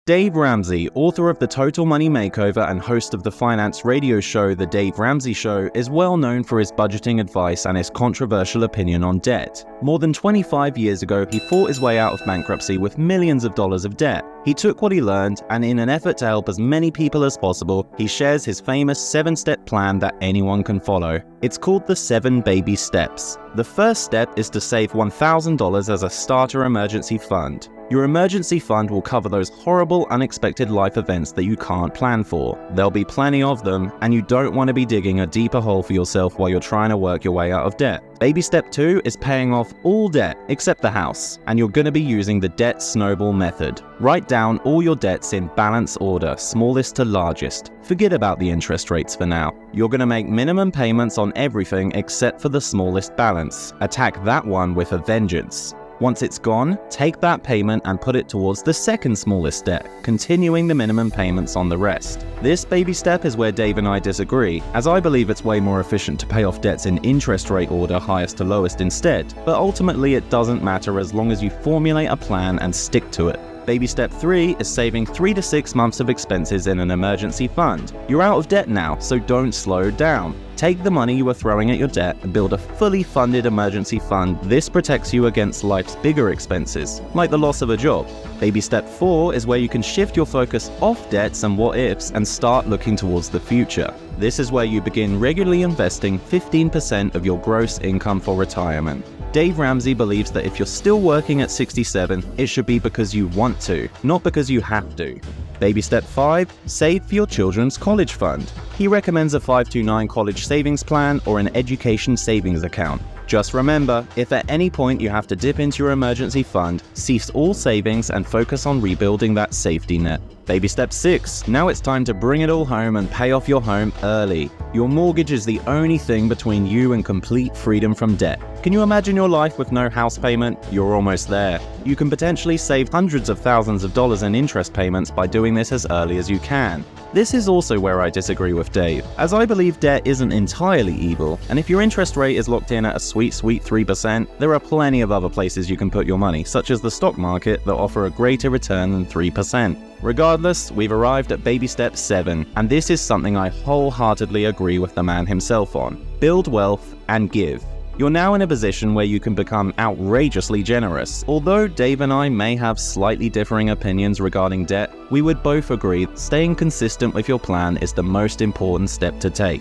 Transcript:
Dave Ramsey, author of The Total Money Makeover and host of the finance radio show The Dave Ramsey Show, is well known for his budgeting advice and his controversial opinion on debt. More than 25 years ago, he fought his way out of bankruptcy with millions of dollars of debt. He took what he learned, and in an effort to help as many people as possible, he shares his famous 7-step plan that anyone can follow. It's called the 7 Baby Steps. The first step is to save $1,000 as a starter emergency fund. Your emergency fund will cover those horrible, unexpected life events that you can't plan for. There'll be plenty of them, and you don't want to be digging a deeper hole for yourself while you're trying to work your way out of debt. Baby step 2 is paying off all debt except the house, and you're going to be using the debt snowball method. Write down all your debts in balance order, smallest to largest. Forget about the interest rates for now. You're going to make minimum payments on everything except for the smallest balance. Attack that one with a vengeance. Once it's gone, take that payment and put it towards the second smallest debt, continuing the minimum payments on the rest. This baby step is where Dave and I disagree, as I believe it's way more efficient to pay off debts in interest rate order, highest to lowest instead, but ultimately it doesn't matter as long as you formulate a plan and stick to it. Baby step 3 is saving 3 to 6 months of expenses in an emergency fund. You're out of debt now, so don't slow down. Take the money you were throwing at your debt and build a fully funded emergency fund. This protects you against life's bigger expenses, like the loss of a job. Baby step 4 is where you can shift your focus off debts and what-ifs and start looking towards the future. This is where you begin regularly investing 15% of your gross income for retirement. Dave Ramsey believes that if you're still working at 67, it should be because you want to, not because you have to. Baby step 5, save for your children's college fund. He recommends a 529 college savings plan or an education savings account. Just remember, if at any point you have to dip into your emergency fund, cease all savings and focus on rebuilding that safety net. Baby step 6, now it's time to bring it all home and pay off your home early. Your mortgage is the only thing between you and complete freedom from debt. Can you imagine your life with no house payment? You're almost there. You can potentially save hundreds of thousands of dollars in interest payments by doing this as early as you can. This is also where I disagree with Dave, as I believe debt isn't entirely evil, and if your interest rate is locked in at a sweet 3%, there are plenty of other places you can put your money, such as the stock market, that offer a greater return than 3%. Regardless, we've arrived at baby step 7, and this is something I wholeheartedly agree with the man himself on. Build wealth and give. You're now in a position where you can become outrageously generous. Although Dave and I may have slightly differing opinions regarding debt, we would both agree that staying consistent with your plan is the most important step to take.